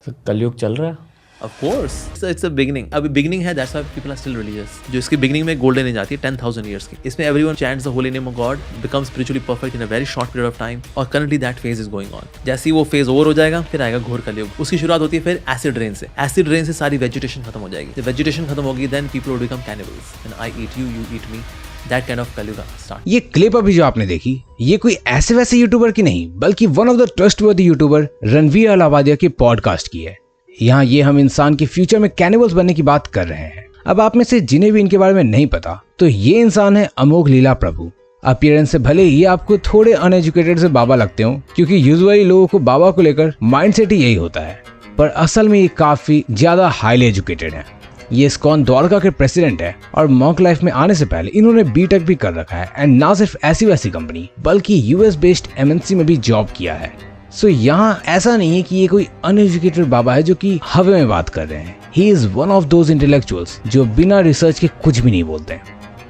तो कलयुग चल रहा है। Of course, it's a beginning. अभी beginning है, that's why people are still religious. जो इसकी beginning में golden age आती है 10,000 years की, इसमें everyone chants the holy name of God, becomes spiritually perfect in a very short period of time. और currently that phase is going on. जैसे ही वो phase over हो जाएगा, फिर आएगा घोर कलयुग। उसकी शुरुआत होती है फिर acid rain से। acid rain से सारी vegetation खत्म हो जाएगी। जब vegetation खत्म होगी, then people will become cannibals. And I eat you, you eat me. That kind of कलयुग start. ये क्लिप अभी जो आपने देखी, ये कोई ऐसे वैसे यूट्यूबर की नहीं, बल्कि one of the trustworthy YouTuber Ranveer Allahbadia के पॉडकास्ट की है। यहाँ ये हम इंसान के फ्यूचर में कैनिबल्स बनने की बात कर रहे हैं। अब आप में से जिन्हें भी इनके बारे में नहीं पता, तो ये इंसान है अमोघ लीला प्रभु। अपीयरेंस से भले ही आपको थोड़े अनएजुकेटेड से बाबा लगते हो, क्योंकि यूजुअली लोगों को बाबा को लेकर माइंडसेट ही यही होता है, पर असल में ये काफी ज्यादा हाईली एजुकेटेड है। ये इस्कॉन द्वारका के प्रेसिडेंट है और मॉन्क लाइफ में आने से पहले इन्होंने बीटेक भी कर रखा है एंड ना सिर्फ ऐसी वैसी कंपनी बल्कि यूएस बेस्ड एमएनसी में भी जॉब किया है। सो यहाँ ऐसा नहीं है कि ये कोई अनएजुकेटेड बाबा है जो कि हवे में बात कर रहे हैं। He is one of those intellectuals जो बिना रिसर्च के कुछ भी नहीं बोलते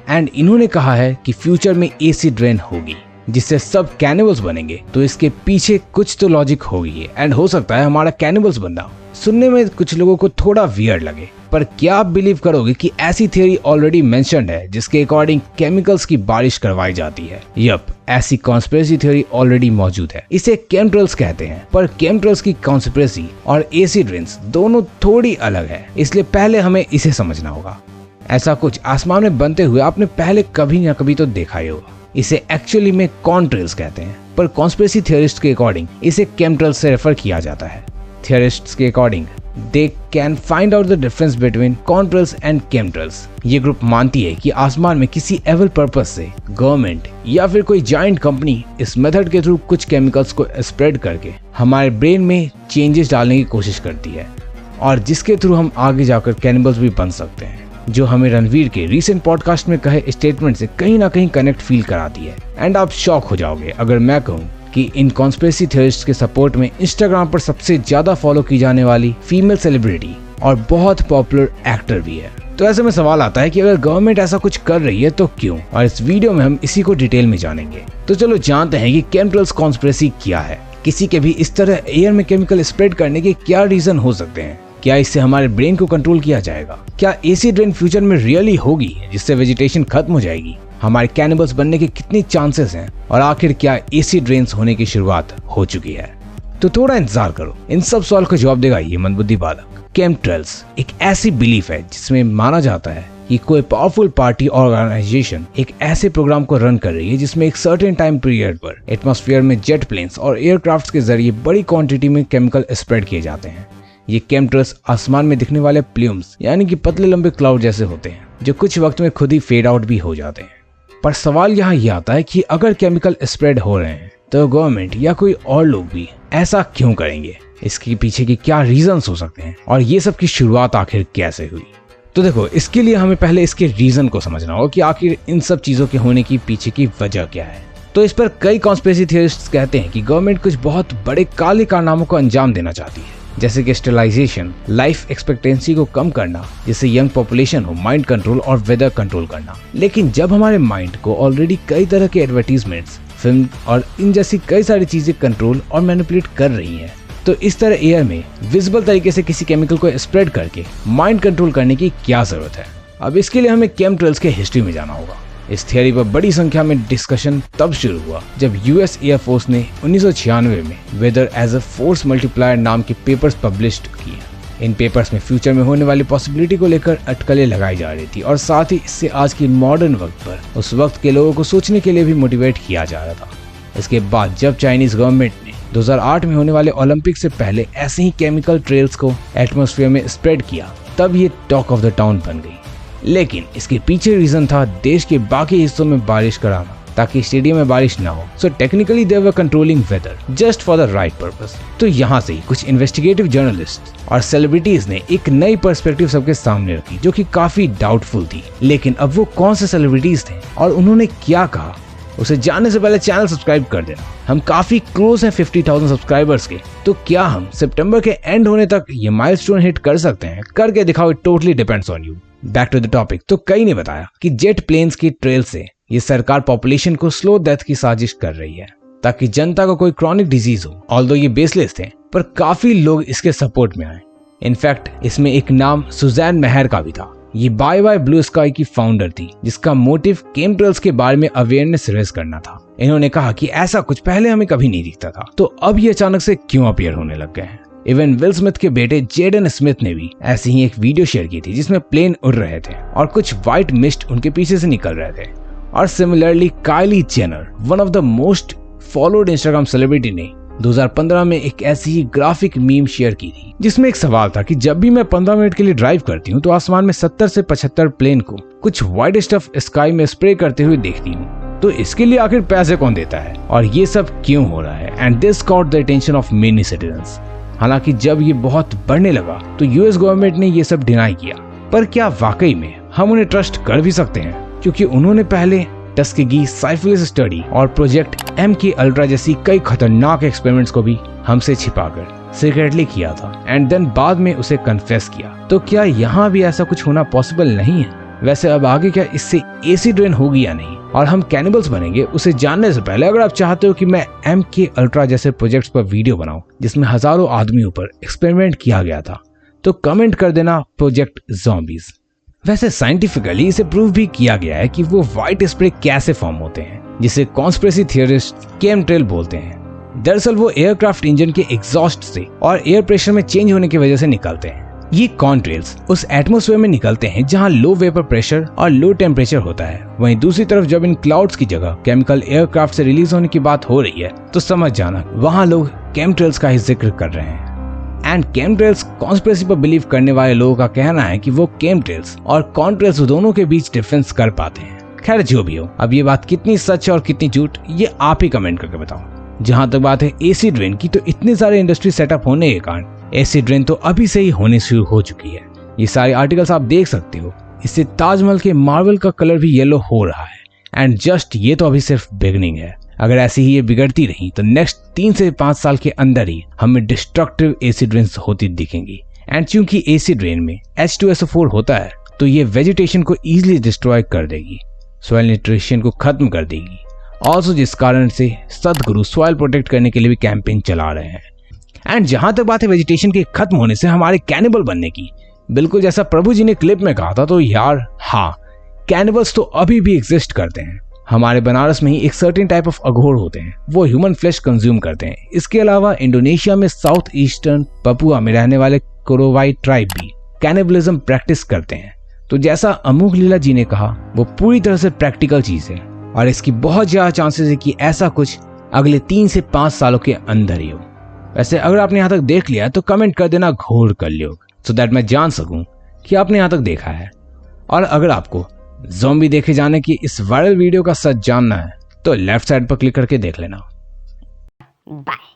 एंड इन्होंने कहा है कि फ्यूचर में एसिड रेन होगी जिससे सब कैनिबल्स बनेंगे। तो इसके पीछे कुछ तो लॉजिक होगी एंड हो सकता है हमारा कैनिबल्स बनना सुनने में कुछ लोगों को थोड़ा वियर्ड लगे, पर क्या आप बिलीव करोगे कि ऐसी थियरी ऑलरेडी मेंशन्ड है जिसके अकॉर्डिंग केमिकल्स की बारिश करवाई जाती है। यप, ऐसी कॉन्स्पिरेसी थ्योरी ऑलरेडी मौजूद है। इसे केमट्रेल्स कहते हैं, पर केमट्रेल्स की कॉन्स्पिरेसी और एसिड रेन्स दोनों थोड़ी अलग है, इसलिए पहले हमें इसे समझना होगा। ऐसा कुछ आसमान में बनते हुए आपने पहले कभी न कभी तो देखा ही होगा। इसे एक्चुअली में कॉन्ट्रेल्स कहते हैं, पर कॉन्स्पिरेसी थियरिस्ट के अकॉर्डिंग इसे केमट्रेल्स से रेफर किया जाता है। थियरिस्ट्स के according they can find out the difference between contrails and chemtrails. ये ग्रुप मानती है कि आसमान में किसी एवल पर्पस से गवर्नमेंट या फिर कोई जायंट कंपनी इस मेथड के थ्रू कुछ केमिकल्स को स्प्रेड करके हमारे ब्रेन में चेंजेस डालने की कोशिश करती है और जिसके थ्रू हम आगे जाकर कैनिबल्स भी बन सकते हैं, जो हमें रणवीर के रीसेंट पॉडकास्ट में कहे स्टेटमेंट से कहीं ना कहीं कनेक्ट फील कराती है। एंड आप शॉक हो जाओगे अगर मैं कहूँ कि इन कॉन्स्पिरेसी थियरिस्ट्स के सपोर्ट में इंस्टाग्राम पर सबसे ज्यादा फॉलो की जाने वाली फीमेल सेलिब्रिटी और बहुत पॉपुलर एक्टर भी है। तो ऐसे में सवाल आता है कि अगर गवर्नमेंट ऐसा कुछ कर रही है तो क्यों, और इस वीडियो में हम इसी को डिटेल में जानेंगे। तो चलो जानते हैं कि केमट्रेल्स कॉन्स्पिरेसी क्या है। किसी के भी इस तरह एयर में केमिकल स्प्रेड करने के क्या रीजन हो सकते हैं? क्या इससे हमारे ब्रेन को कंट्रोल किया जाएगा? क्या एसिड रेन फ्यूचर में रियली होगी जिससे वेजिटेशन खत्म हो जाएगी? हमारे कैनिबल्स बनने के कितने चांसेस हैं? और आखिर क्या एसिड रेन्स होने की शुरुआत हो चुकी है? तो थोड़ा इंतजार करो, इन सब सवाल का जवाब देगा ये मंदबुद्धि बालक। केमट्रेल्स एक ऐसी बिलीफ है जिसमें माना जाता है कि कोई पावरफुल पार्टी ऑर्गेनाइजेशन एक ऐसे प्रोग्राम को रन कर रही है जिसमें एक सर्टेन टाइम पीरियड पर एटमॉस्फेयर में जेट प्लेन्स और एयरक्राफ्ट के जरिए बड़ी क्वांटिटी में केमिकल स्प्रेड किए जाते हैं। ये केमट्रेल्स आसमान में दिखने वाले प्लूम्स यानी कि पतले लंबे क्लाउड जैसे होते हैं जो कुछ वक्त में खुद ही फेड आउट भी हो जाते हैं। पर सवाल यहाँ ये आता है कि अगर केमिकल स्प्रेड हो रहे हैं तो गवर्नमेंट या कोई और लोग भी ऐसा क्यों करेंगे? इसके पीछे के क्या रीजंस हो सकते हैं और ये सब की शुरुआत आखिर कैसे हुई? तो देखो, इसके लिए हमें पहले इसके रीजन को समझना होगा कि आखिर इन सब चीजों के होने की पीछे की वजह क्या है। तो इस पर कई कॉन्स्पिरेसी थियरिस्ट्स कहते हैं कि गवर्नमेंट कुछ बहुत बड़े काले कारनामों को अंजाम देना चाहती है, जैसे कि स्टेरिलाइजेशन, लाइफ एक्सपेक्टेंसी को कम करना जिससे यंग पॉपुलेशन हो, माइंड कंट्रोल और वेदर कंट्रोल करना। लेकिन जब हमारे माइंड को ऑलरेडी कई तरह के एडवर्टीजमेंट्स, फिल्म और इन जैसी कई सारी चीजें कंट्रोल और मैनिपुलेट कर रही हैं, तो इस तरह एयर में विजिबल तरीके से किसी केमिकल को स्प्रेड करके माइंड कंट्रोल करने की क्या जरूरत है? अब इसके लिए हमें केमट्रेल्स के हिस्ट्री में जाना होगा। इस थियरी पर बड़ी संख्या में डिस्कशन तब शुरू हुआ जब यूएस एयरफोर्स ने 1996 में weather as a force multiplier नाम के पेपर्स पब्लिश्ड किए। इन पेपर्स में फ्यूचर में होने वाली पॉसिबिलिटी को लेकर अटकलें लगाई जा रही थी और साथ ही इससे आज की मॉडर्न वक्त पर उस वक्त के लोगों को सोचने के लिए भी मोटिवेट किया जा रहा था। इसके बाद जब चाइनीज गवर्नमेंट ने 2008 में होने वाले ओलंपिक से पहले ऐसे ही केमिकल ट्रेल्स को एटमॉस्फेयर में स्प्रेड किया, तब ये टॉक ऑफ द टाउन बन गई। लेकिन इसके पीछे रीजन था देश के बाकी हिस्सों में बारिश कराना ताकि स्टेडियम में बारिश ना हो। So technically they were controlling weather just for the right purpose. तो यहाँ से कुछ इन्वेस्टिगेटिव जर्नलिस्ट और सेलिब्रिटीज ने एक नई पर्सपेक्टिव सबके सामने रखी जो कि काफी डाउटफुल थी। लेकिन अब वो कौन से सेलिब्रिटीज थे और उन्होंने क्या कहा, उसे जानने से पहले चैनल सब्सक्राइब कर देना। हम काफी क्लोज हैं 50,000 सब्सक्राइबर्स के। तो क्या हम सितंबर के एंड होने तक ये माइलस्टोन हिट कर सकते हैं? करके दिखाओ, it totally depends on you. Back to the topic. तो कई ने बताया कि जेट प्लेन्स की ट्रेल से ये सरकार पॉपुलेशन को स्लो डेथ की साजिश कर रही है ताकि जनता को कोई क्रॉनिक डिजीज हो। ऑल्दो ये बेसलेस थे, पर काफी लोग इसके सपोर्ट में आए। इनफैक्ट इसमें एक नाम सुजैन मेहर का भी था। ये बाय बाय ब्लू स्काई की फाउंडर थी, जिसका मोटिव केमट्रेल्स के बारे में अवेयरनेस रेज करना था। इन्होंने कहा कि ऐसा कुछ पहले हमें कभी नहीं दिखता था, तो अब ये अचानक से क्यों अपीयर होने लग गए हैं। इवन विल स्मिथ के बेटे जेडन स्मिथ ने भी ऐसी ही एक वीडियो शेयर की थी, जिसमें प्लेन उड़ रहे थे और कुछ व्हाइट मिस्ट उनके पीछे से निकल रहे थे। और similarly Kylie Jenner, one of the most followed Instagram celebrity, ने 2015 में एक ऐसी ही ग्राफिक मीम शेयर की थी, जिसमें एक सवाल था कि जब भी मैं 15 मिनट के लिए ड्राइव करती हूँ तो आसमान में 70 से 75 प्लेन को कुछ व्हाइट स्टफ स्काई में स्प्रे करते हुए देखती हूँ, तो इसके लिए आखिर पैसे कौन देता है और ये सब क्यों हो रहा है। And this caught the attention of many citizens. हालांकि जब ये बहुत बढ़ने लगा तो यूएस गवर्नमेंट ने ये सब डिनाई किया, पर क्या वाकई में हम उन्हें ट्रस्ट कर भी सकते हैं, क्योंकि उन्होंने पहले टस्केगी साइफिलिस स्टडी और प्रोजेक्ट MK अल्ट्रा जैसी कई खतरनाक एक्सपेरिमेंट्स को भी हमसे छिपाकर सीक्रेटली किया था एंड देन बाद में उसे कन्फेस किया। तो क्या यहाँ भी ऐसा कुछ होना पॉसिबल नहीं है? वैसे अब आगे क्या इससे एसिड रेन होगी या नहीं और हम कैनिबल्स बनेंगे, उसे जानने से पहले अगर आप चाहते हो कि मैं MK अल्ट्रा जैसे प्रोजेक्ट्स पर वीडियो बनाऊं जिसमें हजारों आदमियों पर एक्सपेरिमेंट किया गया था, तो कमेंट कर देना प्रोजेक्ट ज़ॉम्बीज। वैसे साइंटिफिकली इसे प्रूव भी किया गया है कि वो व्हाइट स्प्रे कैसे फॉर्म होते हैं, जिसे कॉन्स्पिरेसी थियरिस्ट केमट्रेल बोलते हैं। दरअसल वो एयरक्राफ्ट इंजन के एग्जॉस्ट से और एयर प्रेशर में चेंज होने की वजह से निकलते हैं। ये कॉन्ट्रेल्स उस एटमॉस्फेयर में निकलते हैं जहां लो वेपर प्रेशर और लो टेम्परेचर होता है। वहीं दूसरी तरफ जब इन क्लाउड्स की जगह केमिकल एयरक्राफ्ट से रिलीज होने की बात हो रही है, तो समझ जाना वहां लोग केमट्रेल्स का ही जिक्र कर रहे हैं। एंड केमट्रेल्स कॉन्स्पिरेसी पर बिलीव करने वाले लोगों का कहना है कि वो केमट्रेल्स और कॉन्ट्रेल्स दोनों के बीच डिफरेंस कर पाते हैं। खैर जो भी हो, अब ये बात कितनी सच और कितनी झूठ ये आप ही कमेंट करके बताओ। जहां तक बात है एसिड रेन की, तो इतने सारे इंडस्ट्री सेटअप होने के कारण एसिड रेन तो अभी से ही होने शुरू हो चुकी है। ये सारे आर्टिकल्स आप देख सकते हो। इससे ताजमहल के मार्बल का कलर भी येलो हो रहा है। एंड जस्ट ये तो अभी सिर्फ बिगनिंग है। अगर ऐसी ही ये बिगड़ती रही तो नेक्स्ट 3 से 5 साल के अंदर ही हमें डिस्ट्रक्टिव एसिड रेन्स होती दिखेंगी। एंड चूंकि एसिड रेन में H2SO4 होता है, तो ये वेजिटेशन को इजीली डिस्ट्रॉय कर देगी, सॉइल न्यूट्रिशन को खत्म कर देगी। ऑल्सो जिस कारण से सदगुरु सॉइल प्रोटेक्ट करने के लिए भी कैंपेन चला रहे हैं। एंड जहां तक बात है वेजिटेशन के खत्म होने से हमारे कैनिबल बनने की, बिल्कुल जैसा प्रभु जी ने क्लिप में कहा था, तो यार हाँ, कैनिबल्स तो अभी भी एग्जिस्ट करते हैं। हमारे बनारस में ही एक सर्टेन टाइप ऑफ अघोर होते हैं, वो ह्यूमन फ्लेश कंज्यूम करते हैं। इसके अलावा इंडोनेशिया में साउथ ईस्टर्न पपुआ में रहने वाले कोरोवाई ट्राइब भी कैनिबलिज्म प्रैक्टिस करते हैं। तो जैसा अमोघ लीला जी ने कहा, वो पूरी तरह से प्रैक्टिकल चीज है और इसकी बहुत ज्यादा चांसेस है कि ऐसा कुछ अगले 3 से 5 सालों के अंदर ही हो। वैसे अगर आपने यहाँ तक देख लिया तो कमेंट कर देना घोर कलयुग, सो दैट मैं जान सकूं कि आपने यहाँ तक देखा है। और अगर आपको ज़ॉम्बी देखे जाने की इस वायरल वीडियो का सच जानना है तो लेफ्ट साइड पर क्लिक करके देख लेना। बाय।